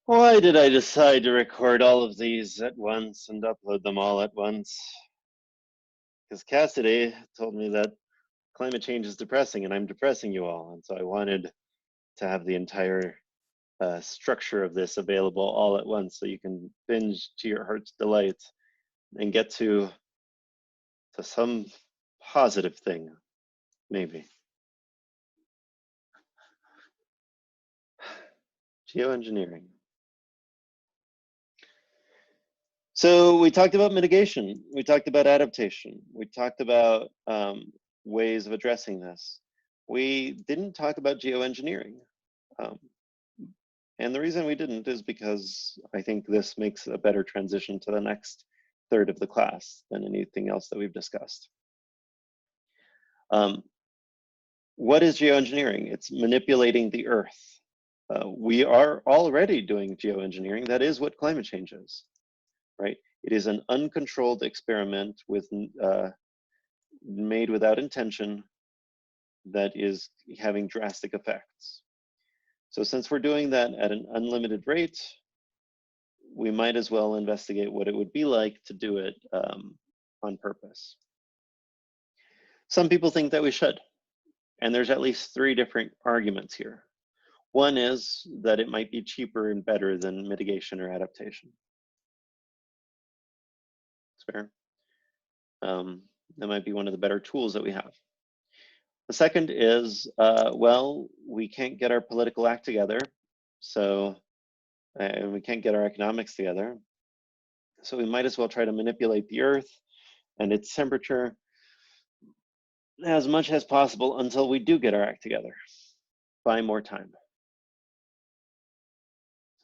Why did I decide to record all of these at once and upload them all at once? Because Cassidy told me that climate change is depressing and I'm depressing you all. And so I wanted to have the entire structure of this available all at once so you can binge to your heart's delight and get to some positive thing, maybe. Geoengineering. So we talked about mitigation, we talked about adaptation, we talked about ways of addressing this. We didn't talk about geoengineering. Um, and the reason we didn't is because I think this makes a better transition to the next third of the class than anything else that we've discussed. What is geoengineering? It's manipulating the earth. We are already doing geoengineering. That is what climate change is, right? It is an uncontrolled experiment with made without intention that is having drastic effects. So since we're doing that at an unlimited rate, we might as well investigate what it would be like to do it on purpose. Some people think that we should, and there's at least 3 different arguments here. One is that it might be cheaper and better than mitigation or adaptation. It's fair. That might be one of the better tools that we have. The second is, well, we can't get our political act together, so, and we can't get our economics together, so we might as well try to manipulate the earth and its temperature as much as possible until we do get our act together. Buy more time.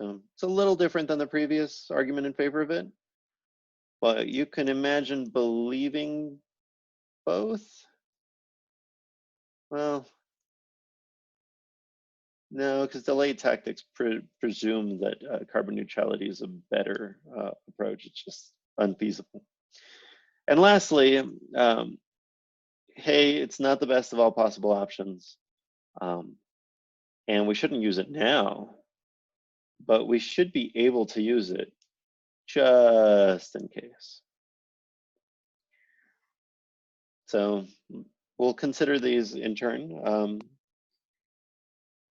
So it's a little different than the previous argument in favor of it, but you can imagine believing both. Well, no, because delayed tactics presume that carbon neutrality is a better approach. It's just unfeasible. And lastly, hey, it's not the best of all possible options. And we shouldn't use it now, but we should be able to use it just in case. So we'll consider these in turn.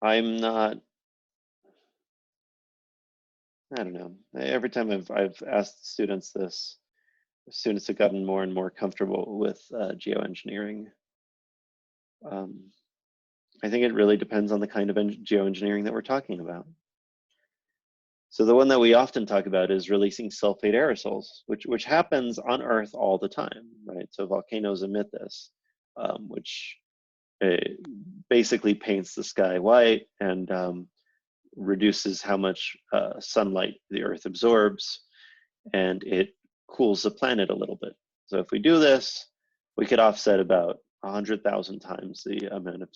I'm not, I don't know. Every time I've asked students this, students have gotten more and more comfortable with geoengineering. I think it really depends on the kind of geoengineering that we're talking about. So the one that we often talk about is releasing sulfate aerosols, which happens on Earth all the time, right? So volcanoes emit this, which basically paints the sky white and reduces how much sunlight the Earth absorbs, and it cools the planet a little bit. So if we do this, we could offset about 100,000 times the amount of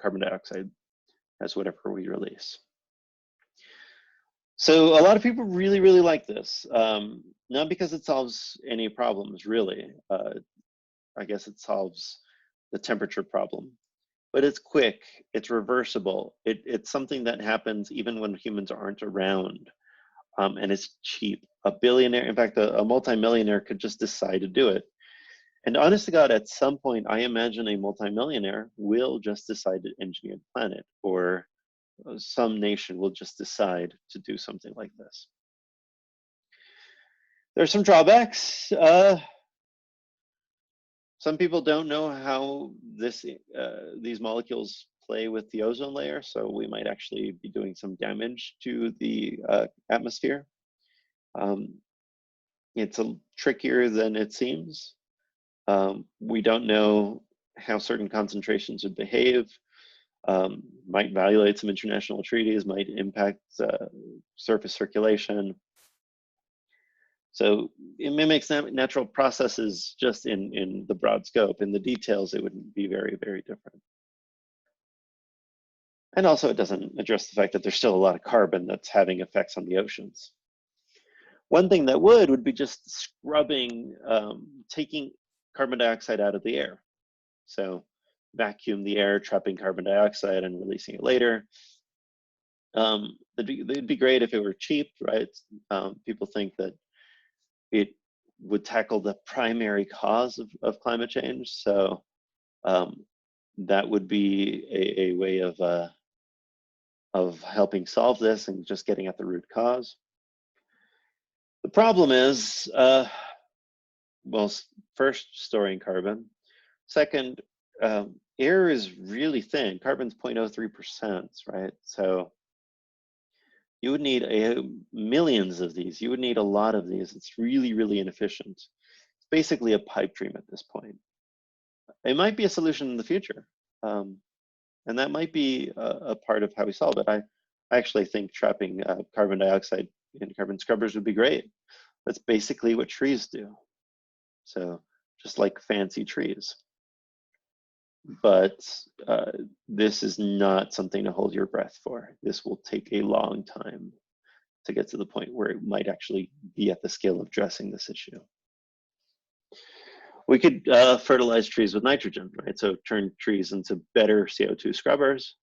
carbon dioxide as whatever we release. So a lot of people really, really like this. Not because it solves any problems, really. I guess it solves the temperature problem. But it's quick, it's reversible. It's something that happens even when humans aren't around. And it's cheap. A billionaire, in fact, a multimillionaire could just decide to do it. And honest to God, at some point, I imagine a multimillionaire will just decide to engineer the planet, or some nation will just decide to do something like this. There are some drawbacks. Some people don't know how these molecules play with the ozone layer, so we might actually be doing some damage to the atmosphere. It's trickier than it seems. We don't know how certain concentrations would behave. Might violate some international treaties, might impact surface circulation. So it mimics natural processes just in the broad scope. In the details, it would be very, very different. And also it doesn't address the fact that there's still a lot of carbon that's having effects on the oceans. One thing that would be just scrubbing, taking carbon dioxide out of the air. So vacuum the air, trapping carbon dioxide and releasing it later. It'd be great if it were cheap, right? People think that it would tackle the primary cause of climate change. So that would be a way of helping solve this and just getting at the root cause. The problem is, well, first, storing carbon. Second, air is really thin. Carbon's 0.03%, right? So you would need millions of these. You would need a lot of these. It's really, really inefficient. It's basically a pipe dream at this point. It might be a solution in the future. And that might be a part of how we solve it. I actually think trapping carbon dioxide in carbon scrubbers would be great. That's basically what trees do. So just like fancy trees. But this is not something to hold your breath for. This will take a long time to get to the point where it might actually be at the scale of addressing this issue. We could fertilize trees with nitrogen, right? So turn trees into better CO2 scrubbers.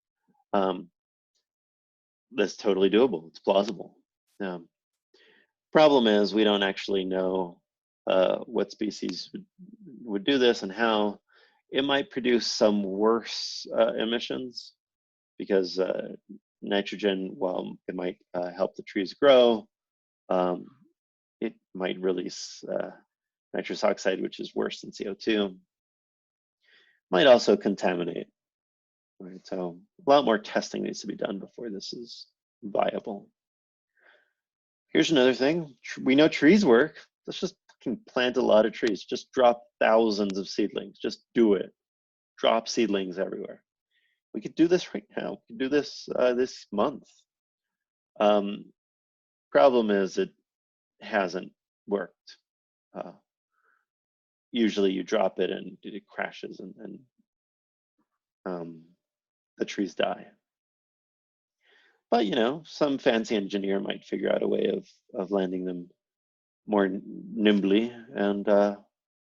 That's totally doable. It's plausible. Problem is, we don't actually know what species would do this and how. It might produce some worse emissions because nitrogen, while it might help the trees grow, it might release nitrous oxide, which is worse than CO2. Might also contaminate. Right? So a lot more testing needs to be done before this is viable. Here's another thing. We know trees work. Let's just plant a lot of trees. Just drop thousands of seedlings. Just do it. Drop seedlings everywhere. We could do this right now. We could do this this month. Problem is, it hasn't worked. Usually you drop it and it crashes and the trees die. But you know, some fancy engineer might figure out a way of landing them more nimbly, and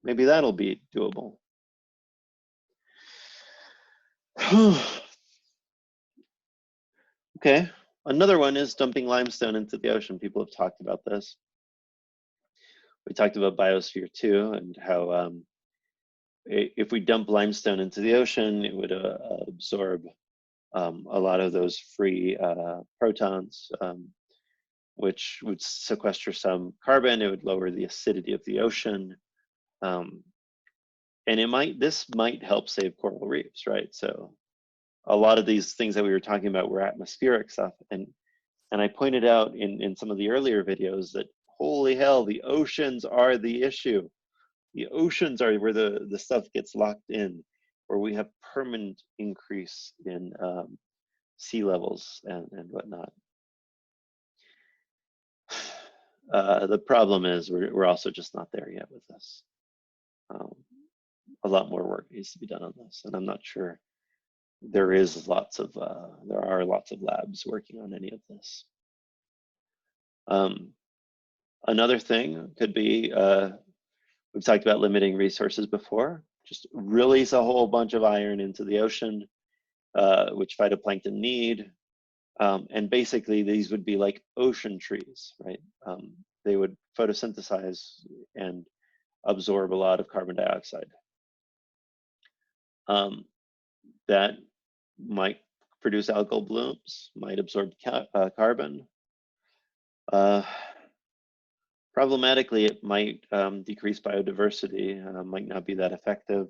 maybe that'll be doable. Okay, another one is dumping limestone into the ocean. People have talked about this. We talked about biosphere 2 and how if we dump limestone into the ocean, it would absorb a lot of those free protons, which would sequester some carbon. It would lower the acidity of the ocean. And this might help save coral reefs, right? So a lot of these things that we were talking about were atmospheric stuff. And I pointed out in some of the earlier videos that, holy hell, the oceans are the issue. The oceans are where the stuff gets locked in, where we have permanent increase in sea levels and whatnot. The problem is we're also just not there yet with this. A lot more work needs to be done on this, and I'm not sure there are lots of labs working on any of this. Another thing could be, we've talked about limiting resources before. Just release a whole bunch of iron into the ocean, which phytoplankton need. And basically these would be like ocean trees, right? They would photosynthesize and absorb a lot of carbon dioxide. That might produce algal blooms, might absorb carbon. Problematically, it might decrease biodiversity, might not be that effective.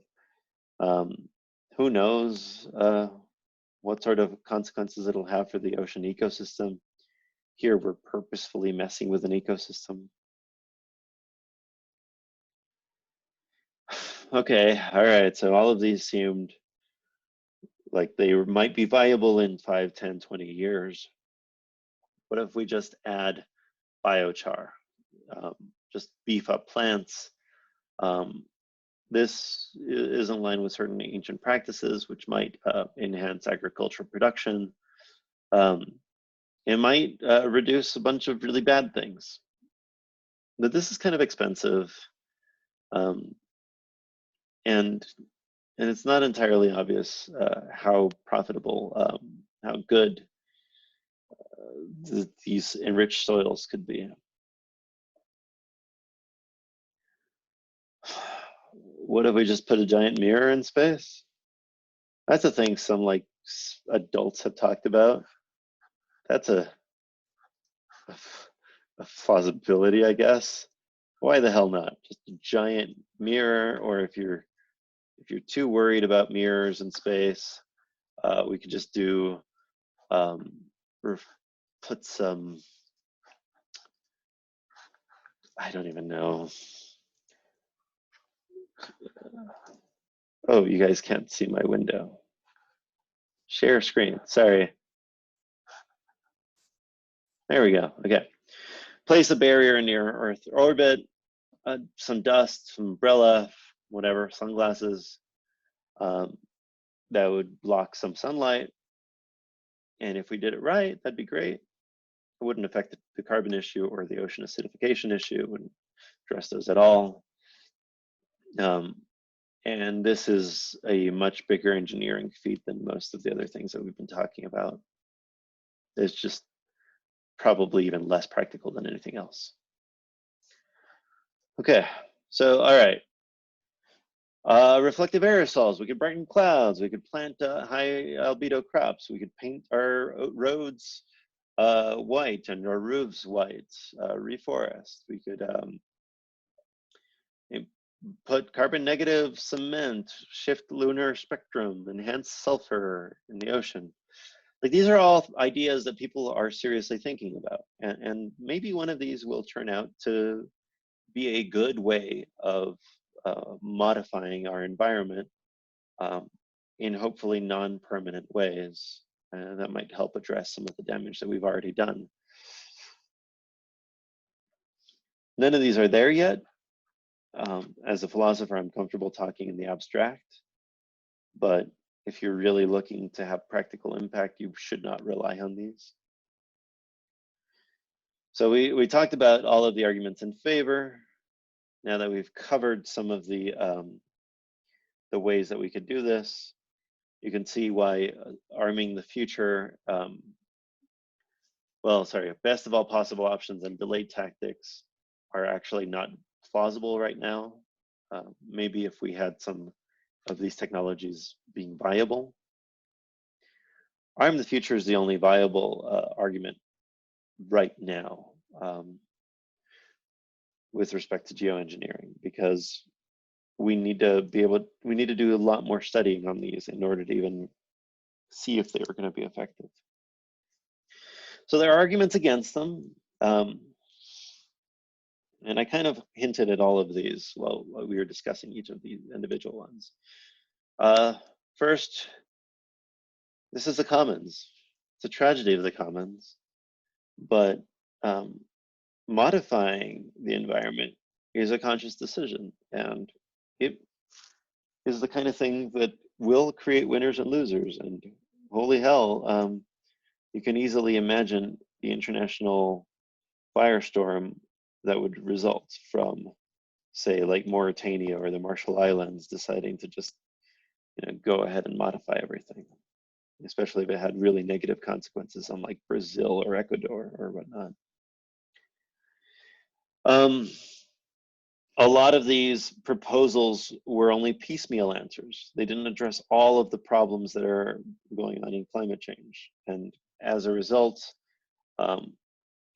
Who knows what sort of consequences it'll have for the ocean ecosystem. Here, we're purposefully messing with an ecosystem. Okay, all right, so all of these seemed like they might be viable in 5, 10, 20 years. What if we just add biochar? Just beef up plants. This is in line with certain ancient practices, which might enhance agricultural production. It might reduce a bunch of really bad things. But this is kind of expensive. And it's not entirely obvious how profitable, how good these enriched soils could be. What if we just put a giant mirror in space? That's a thing some like adults have talked about. That's a plausibility, I guess. Why the hell not? Just a giant mirror, or if you're too worried about mirrors in space, we could just do put some, I don't even know. Oh, you guys can't see my window. Share screen, sorry. There we go, okay. Place a barrier near Earth orbit, some dust, some umbrella, whatever, sunglasses, that would block some sunlight. And if we did it right, that'd be great. It wouldn't affect the carbon issue or the ocean acidification issue. It wouldn't address those at all. And this is a much bigger engineering feat than most of the other things that we've been talking about. It's just probably even less practical than anything else. Okay, so all right. Reflective aerosols, we could brighten clouds, we could plant high albedo crops, we could paint our roads white and our roofs white, reforest. We could put carbon negative cement, shift lunar spectrum, enhance sulfur in the ocean. Like, these are all ideas that people are seriously thinking about. And maybe one of these will turn out to be a good way of modifying our environment in hopefully non-permanent ways. That might help address some of the damage that we've already done. None of these are there yet. As a philosopher, I'm comfortable talking in the abstract, but if you're really looking to have practical impact, you should not rely on these. So we talked about all of the arguments in favor. Now that we've covered some of the ways that we could do this, you can see why arming the future, best of all possible options and delayed tactics are actually not plausible right now. Maybe if we had some of these technologies being viable. Arm the future is the only viable argument right now with respect to geoengineering, because we need to do a lot more studying on these in order to even see if they were going to be effective. So there are arguments against them. And I kind of hinted at all of these while we were discussing each of these individual ones. First, this is the commons. It's a tragedy of the commons, but modifying the environment is a conscious decision, and it is the kind of thing that will create winners and losers. And holy hell, you can easily imagine the international firestorm that would result from, say, like Mauritania or the Marshall Islands deciding to just, go ahead and modify everything, especially if it had really negative consequences on like Brazil or Ecuador or whatnot. A lot of these proposals were only piecemeal answers. They didn't address all of the problems that are going on in climate change. And as a result,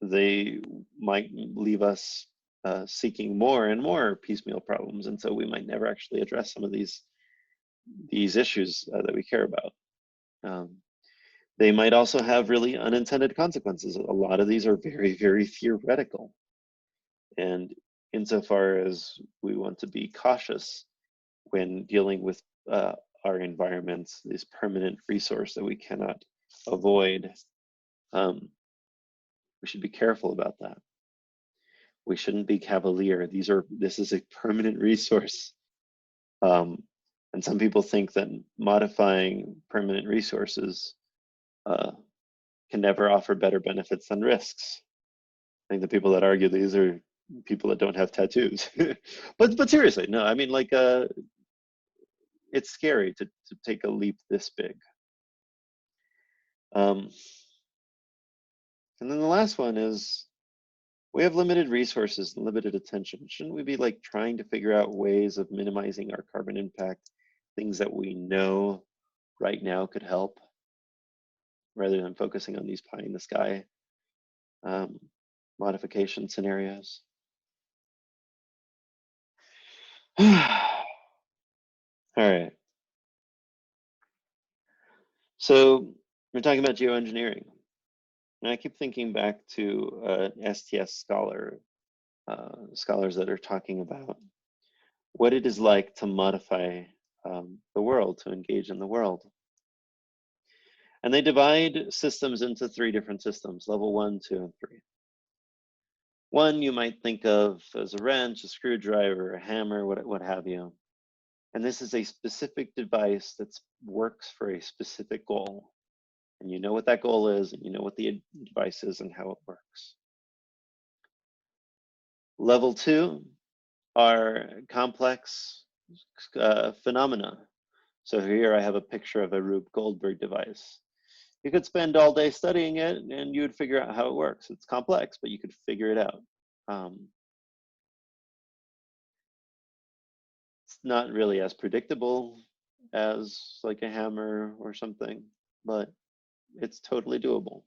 they might leave us seeking more and more piecemeal problems. And so we might never actually address some of these issues that we care about. They might also have really unintended consequences. A lot of these are very, very theoretical. And insofar as we want to be cautious when dealing with our environments, this permanent resource that we cannot avoid, we should be careful about that. We shouldn't be cavalier. This is a permanent resource. And some people think that modifying permanent resources can never offer better benefits than risks. I think the people that argue these are people that don't have tattoos. but seriously, no, I mean, like, it's scary to take a leap this big. And then the last one is, we have limited resources and limited attention. Shouldn't we be like trying to figure out ways of minimizing our carbon impact, things that we know right now could help, rather than focusing on these pie in the sky modification scenarios? All right. So we're talking about geoengineering. And I keep thinking back to STS scholars that are talking about what it is like to modify the world, to engage in the world. And they divide systems into 3 different systems, level 1, 2, and 3. 1 you might think of as a wrench, a screwdriver, a hammer, what have you. And this is a specific device that works for a specific goal. And you know what that goal is, and you know what the device is and how it works. Level 2 are complex phenomena. So here I have a picture of a Rube Goldberg device. You could spend all day studying it and you would figure out how it works. It's complex, but you could figure it out. It's not really as predictable as like a hammer or something, but it's totally doable.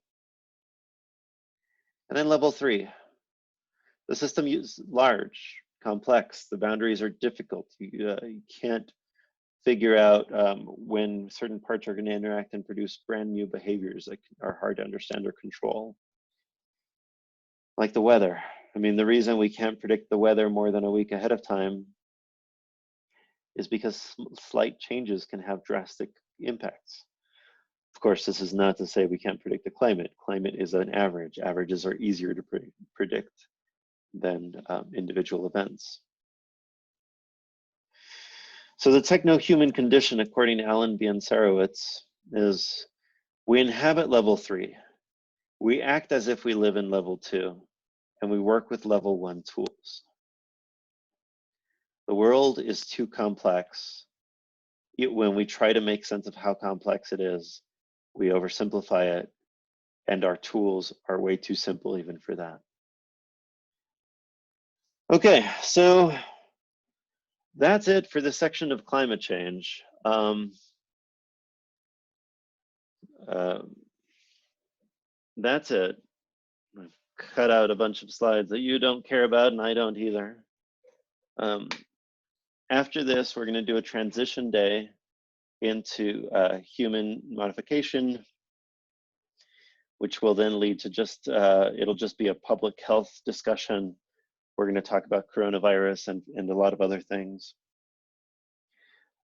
And then level 3, the system is large, complex. The boundaries are difficult. You can't figure out when certain parts are going to interact and produce brand new behaviors that are hard to understand or control. Like the weather. I mean, the reason we can't predict the weather more than a week ahead of time is because slight changes can have drastic impacts. Of course, this is not to say we can't predict the climate. Climate is an average. Averages are easier to predict than individual events. So the techno-human condition, according to Alan Biansarowitz, is we inhabit level 3. We act as if we live in level 2, and we work with level 1 tools. The world is too complex. When we try to make sense of how complex it is, we oversimplify it, and our tools are way too simple even for that. Okay, so that's it for this section of climate change. That's it. I've cut out a bunch of slides that you don't care about and I don't either. After this, we're going to do a transition day into human modification, which will then lead to just, it'll just be a public health discussion. We're going to talk about coronavirus and a lot of other things.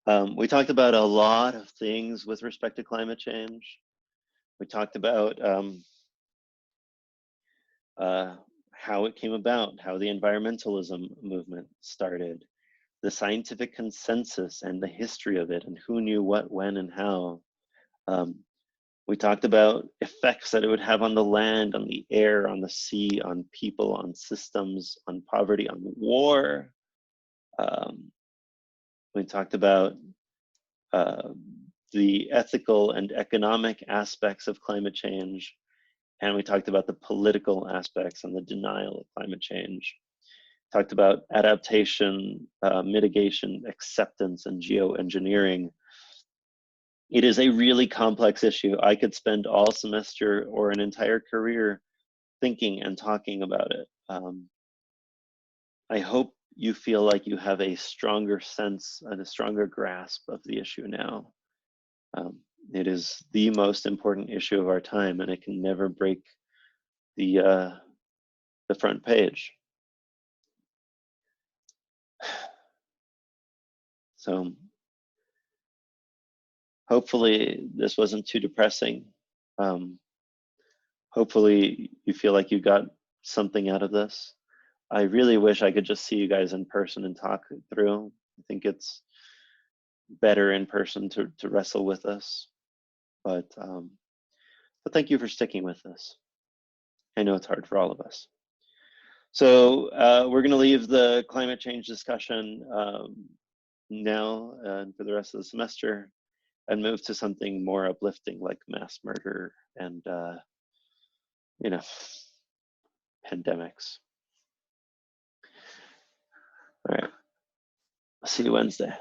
We talked about a lot of things with respect to climate change. We talked about how it came about, how the environmentalism movement started, the scientific consensus and the history of it, and who knew what, when, and how. We talked about effects that it would have on the land, on the air, on the sea, on people, on systems, on poverty, on war. We talked about the ethical and economic aspects of climate change, and we talked about the political aspects and the denial of climate change. Talked about adaptation, mitigation, acceptance, and geoengineering. It is a really complex issue. I could spend all semester or an entire career thinking and talking about it. I hope you feel like you have a stronger sense and a stronger grasp of the issue now. It is the most important issue of our time, and it can never break the front page. So hopefully this wasn't too depressing. Hopefully you feel like you got something out of this. I really wish I could just see you guys in person and talk through. I think it's better in person to wrestle with this. But thank you for sticking with this. I know it's hard for all of us. So we're going to leave the climate change discussion now and for the rest of the semester and move to something more uplifting like mass murder and you know, pandemics. All right, I'll see you Wednesday.